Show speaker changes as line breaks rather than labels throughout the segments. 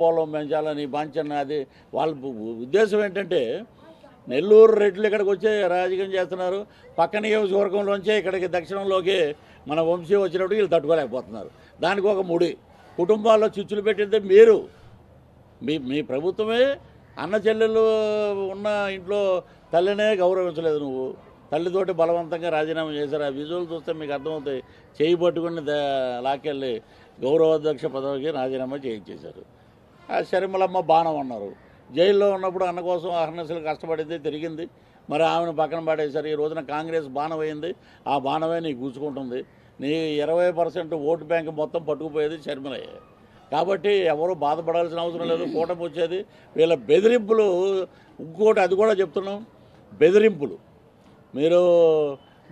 పోలం పెంచాలని బాంచన్న అది వాళ్ళ ఉద్దేశం ఏంటంటే నెల్లూరు రెడ్లు ఇక్కడికి వచ్చే రాజకీయం చేస్తున్నారు. పక్క నియోజకవర్గంలోంచే ఇక్కడికి దక్షిణంలోకి మన వంశీ వచ్చినప్పుడు వీళ్ళు తట్టుకోలేకపోతున్నారు. దానికి ఒక ముడి కుటుంబాల్లో చిచ్చులు పెట్టిందే మీరు. మీ ప్రభుత్వమే అన్న చెల్లెళ్ళు ఉన్న ఇంట్లో తల్లినే గౌరవించలేదు. నువ్వు తల్లితోటి బలవంతంగా రాజీనామా చేశారు. ఆ విజువల్ చూస్తే మీకు అర్థమవుతాయి. చేయి పట్టుకుని లాకెళ్ళి గౌరవాధ్యక్ష పదవికి రాజీనామా చేయించేశారు. ఆ షర్మిలమ్మ బాణం అన్నారు. జైల్లో ఉన్నప్పుడు అన్న కోసం అహర్నిశలు కష్టపడింది, తిరిగింది. మరి ఆమెను పక్కన పడేశారు. ఈ రోజున కాంగ్రెస్ బాణం అయింది. ఆ బాణమే నీకు కూర్చుకుంటుంది. నీ 20% ఓటు బ్యాంక్ మొత్తం పట్టుకుపోయేది షర్మిలయ్యే. కాబట్టి ఎవరు బాధపడాల్సిన అవసరం లేదు. కూటమి వచ్చేది. వీళ్ళ బెదిరింపులు ఇంకోటి అది కూడా చెప్తున్నాం. బెదిరింపులు మీరు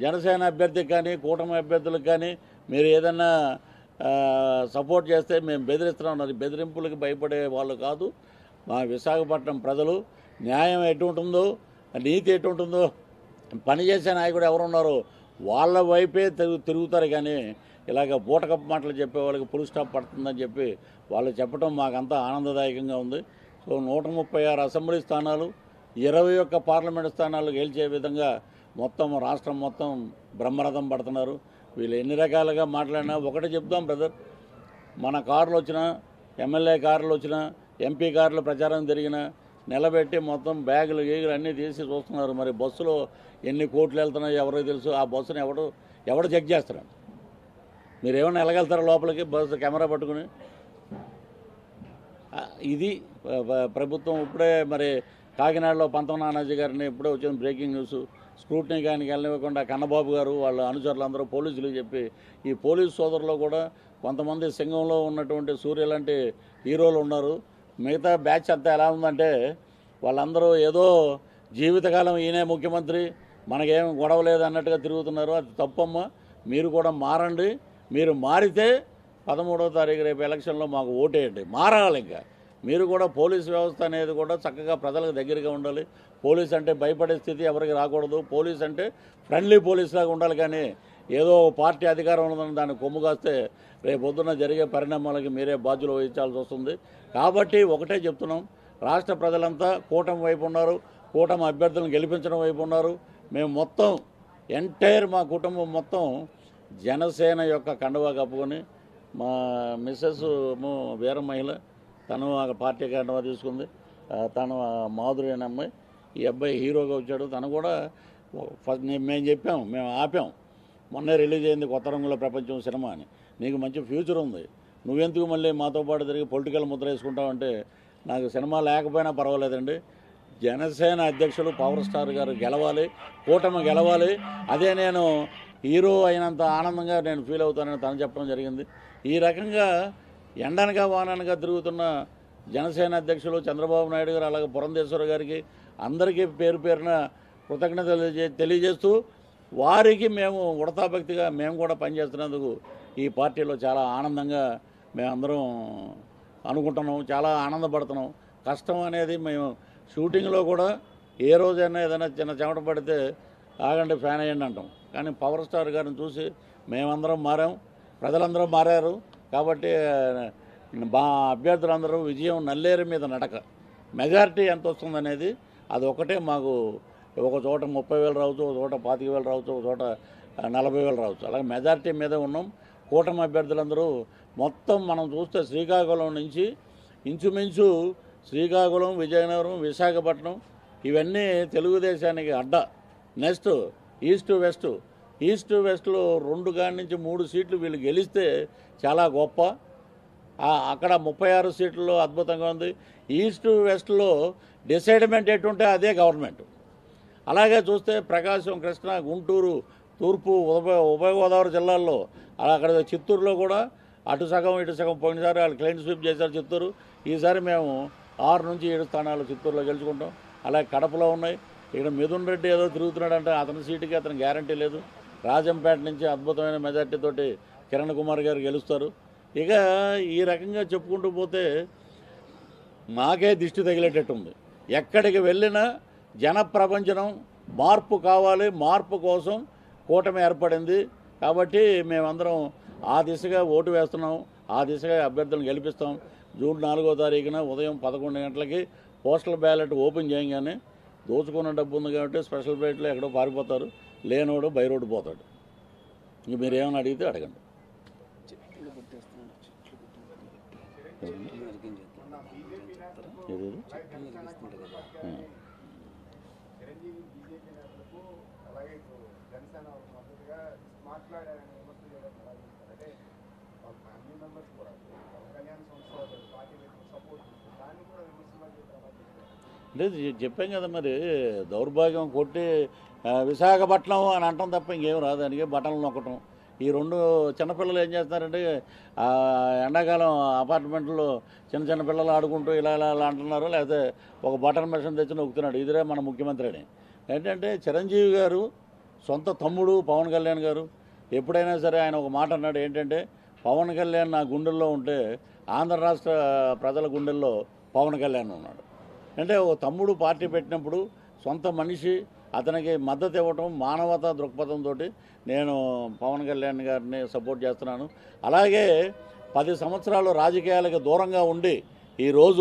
జనసేన అభ్యర్థికి కానీ కూటమి అభ్యర్థులకు కానీ మీరు ఏదన్నా సపోర్ట్ చేస్తే మేము బెదిరిస్తున్నాం. అది బెదిరింపులకి భయపడే వాళ్ళు కాదు. మా విశాఖపట్నం ప్రజలు న్యాయం ఎటు ఉంటుందో, నీతి ఎటు ఉంటుందో, పనిచేసే నాయకుడు ఎవరున్నారో వాళ్ళ వైపే తిరుగుతారు. కానీ ఇలాగ బూటకప్పు మాటలు చెప్పే వాళ్ళకి ఫుల్ స్టాప్ పడుతుందని చెప్పి వాళ్ళు చెప్పడం మాకంతా ఆనందదాయకంగా ఉంది. సో 136 అసెంబ్లీ స్థానాలు, 21 పార్లమెంటు స్థానాలు గెలిచే విధంగా మొత్తం రాష్ట్రం మొత్తం బ్రహ్మరథం పడుతున్నారు. వీళ్ళు ఎన్ని రకాలుగా మాట్లాడినా ఒకటే చెప్తాం బ్రదర్. మన కార్లు వచ్చినా, ఎమ్మెల్యే కార్లు వచ్చినా, ఎంపీ కార్లు ప్రచారం జరిగినా నిలబెట్టి మొత్తం బ్యాగులు గీగులు అన్నీ తీసి చూస్తున్నారు. మరి బస్సులో ఎన్ని కోట్లు వెళ్తున్నాయో ఎవరికి తెలుసు. ఆ బస్సును ఎవడు చెక్ చేస్తున్నాడు? మీరు ఏమైనా వెళ్ళగలుగుతారా లోపలికి బస్సు కెమెరా పట్టుకుని? ఇది ప్రభుత్వం. ఇప్పుడే మరి కాకినాడలో పంతం నానాజీ గారిని ఇప్పుడే వచ్చింది బ్రేకింగ్ న్యూస్. స్క్రూటినీ కానీ వెళ్ళనివ్వకుండా కన్నబాబు గారు వాళ్ళ అనుచరులందరూ పోలీసులు చెప్పి, ఈ పోలీసు సోదరులు కూడా కొంతమంది సింగంలో ఉన్నటువంటి సూర్య లాంటి హీరోలు ఉన్నారు. మిగతా బ్యాచ్ అంతా ఎలా ఉందంటే వాళ్ళందరూ ఏదో జీవితకాలం ఈయనే ముఖ్యమంత్రి, మనకేం గొడవ లేదు అన్నట్టుగా తిరుగుతున్నారు. అది తప్పమ్మ. మీరు కూడా మారండి. మీరు మారితే 13వ తారీఖు రేపు ఎలక్షన్లో మాకు ఓటేయండి. మారాలి. ఇంకా మీరు కూడా పోలీసు వ్యవస్థ అనేది కూడా చక్కగా ప్రజలకు దగ్గరగా ఉండాలి. పోలీస్ అంటే భయపడే స్థితి ఎవరికి రాకూడదు. పోలీస్ అంటే ఫ్రెండ్లీ పోలీస్ లాగా ఉండాలి. కానీ ఏదో పార్టీ అధికారం ఉన్నదని దాన్ని కొమ్ము కాస్తే రేపు పొద్దున్న జరిగే పరిణామాలకి మీరే బాధ్యులు వహించాల్సి వస్తుంది. కాబట్టి ఒకటే చెప్తున్నాం, రాష్ట్ర ప్రజలంతా కూటమి వైపు ఉన్నారు. కూటమి అభ్యర్థులను గెలిపించడం వైపు ఉన్నారు. మేము మొత్తం మా కుటుంబం మొత్తం జనసేన యొక్క కండువా కప్పుకొని, మా మిస్సెస్ వీర మహిళ, తను ఆ పార్టీ కండువా తీసుకుంది. తను మాధురి అనే అమ్మాయి. ఈ అబ్బాయి హీరోగా వచ్చాడు. తను కూడా ఫస్ట్ మేము ఆపాం. మొన్నే రిలీజ్ అయింది కొత్త రంగుల ప్రపంచం సినిమా అని. నీకు మంచి ఫ్యూచర్ ఉంది, నువ్వెందుకు మళ్ళీ మాతో పాటు తిరిగి పొలిటికల్ ముద్ర వేసుకుంటావంటే, నాకు సినిమా లేకపోయినా పర్వాలేదండి. జనసేన అధ్యక్షులు పవర్ స్టార్ గారు గెలవాలి, కూటమి గెలవాలి. అదే నేను హీరో అయినంత ఆనందంగా నేను ఫీల్ అవుతానని తను చెప్పడం జరిగింది. ఈ రకంగా ఎండనగా వాననగా తిరుగుతున్న జనసేన అధ్యక్షులు చంద్రబాబు నాయుడు గారు, అలాగే పురంధేశ్వర గారికి అందరికీ పేరు పేరున కృతజ్ఞతలు తెలియజేస్తూ, వారికి మేము ఉడతాభక్తిగా మేము కూడా పనిచేస్తున్నందుకు ఈ పార్టీలో చాలా ఆనందంగా మేమందరం అనుకుంటున్నాం. చాలా ఆనందపడుతున్నాం. కష్టం అనేది మేము షూటింగ్లో కూడా ఏ రోజైనా ఏదైనా చిన్న చెమట పడితే ఆగండి ఫ్యాన్ అయ్యండి అంటాం. కానీ పవర్ స్టార్ గారిని చూసి మేమందరం మారాం, ప్రజలందరూ మారారు. కాబట్టి మా అభ్యర్థులందరూ విజయం నల్లేరు మీద నడక. మెజారిటీ ఎంత వస్తుందనేది అది ఒకటే మాకు. ఒక చోట 30,000 రావచ్చు, ఒక చోట 25,000 రావచ్చు, ఒక చోట 40,000 రావచ్చు. అలాగే మెజారిటీ మీదే ఉన్నాం. కూటమి అభ్యర్థులందరూ మొత్తం మనం చూస్తే శ్రీకాకుళం నుంచి ఇంచుమించు శ్రీకాకుళం, విజయనగరం, విశాఖపట్నం ఇవన్నీ తెలుగుదేశానికి అడ్డ. నెక్స్ట్ ఈస్ట్ వెస్ట్లో 2 కాడి నుంచి 3 సీట్లు వీళ్ళు గెలిస్తే చాలా గొప్ప. అక్కడ 36 సీట్లలో అద్భుతంగా ఉంది. ఈస్ట్ వెస్ట్లో డిసైడ్మెంట్ ఎటుంటే అదే గవర్నమెంట్. అలాగే చూస్తే ప్రకాశం, కృష్ణా, గుంటూరు, తూర్పు, ఉభయ గోదావరి జిల్లాల్లో, అక్కడ చిత్తూరులో కూడా అటు సగం ఇటు సగం. పోయినసారి వాళ్ళు క్లీన్ స్వీప్ చేశారు చిత్తూరు. ఈసారి మేము 6 నుంచి 7 స్థానాలు చిత్తూరులో గెలుచుకుంటాం. అలాగే కడపలో ఉన్నాయి. ఇక్కడ మిథున్ రెడ్డి ఏదో తిరుగుతున్నాడంటే అతని సీటుకి అతని గ్యారంటీ లేదు. రాజంపేట నుంచి అద్భుతమైన మెజార్టీతోటి కిరణ్ కుమార్ గారు గెలుస్తారు. ఇక ఈ రకంగా చెప్పుకుంటూ పోతే మాకే దిష్టి తగిలేటట్టుంది. ఎక్కడికి వెళ్ళినా జనప్రపంచనం మార్పు కావాలి. మార్పు కోసం కూటమి ఏర్పడింది. కాబట్టి మేమందరం ఆ దిశగా ఓటు వేస్తున్నాం, ఆ దిశగా అభ్యర్థులను గెలిపిస్తాం. జూన్ 4వ తారీఖున ఉదయం 11 గంటలకి పోస్టల్ బ్యాలెట్ ఓపెన్ చేయగానే దోచుకున్న డబ్బు ఉంది కాబట్టి స్పెషల్ బ్యాలెట్లో ఎక్కడో పారిపోతారు, లేనోడు బై రోడ్డు పోతాడు. ఇంక మీరు ఏమైనా అడిగితే అడగండి. లేదు చెప్పాం కదా, మరి దౌర్భాగ్యం కొట్టి విశాఖపట్నం అని అంటాం తప్ప ఇంకేం రాదు. దానికి బటన్లు నొక్కటం. ఈ 2 చిన్నపిల్లలు ఏం చేస్తున్నారంటే ఎండాకాలం అపార్ట్మెంట్లో చిన్న చిన్న పిల్లలు ఆడుకుంటూ ఇలా ఇలా ఇలా అంటున్నారు, లేకపోతే ఒక బటన్ మెషిన్ తెచ్చి నొక్కుతున్నాడు. ఇదిరే మన ముఖ్యమంత్రి అని. ఏంటంటే చిరంజీవి గారు సొంత తమ్ముడు పవన్ కళ్యాణ్ గారు ఎప్పుడైనా సరే ఆయన ఒక మాట అన్నాడు, ఏంటంటే పవన్ కళ్యాణ్ నా గుండెల్లో ఉంటే ఆంధ్ర రాష్ట్ర ప్రజల గుండెల్లో పవన్ కళ్యాణ్ ఉన్నాడు. అంటే ఒక తమ్ముడు పార్టీ పెట్టినప్పుడు సొంత మనిషి అతనికి మద్దతు ఇవ్వటం మానవతా దృక్పథంతో నేను పవన్ కళ్యాణ్ గారిని సపోర్ట్ చేస్తున్నాను. అలాగే 10 సంవత్సరాలు రాజకీయాలకు దూరంగా ఉండి ఈరోజు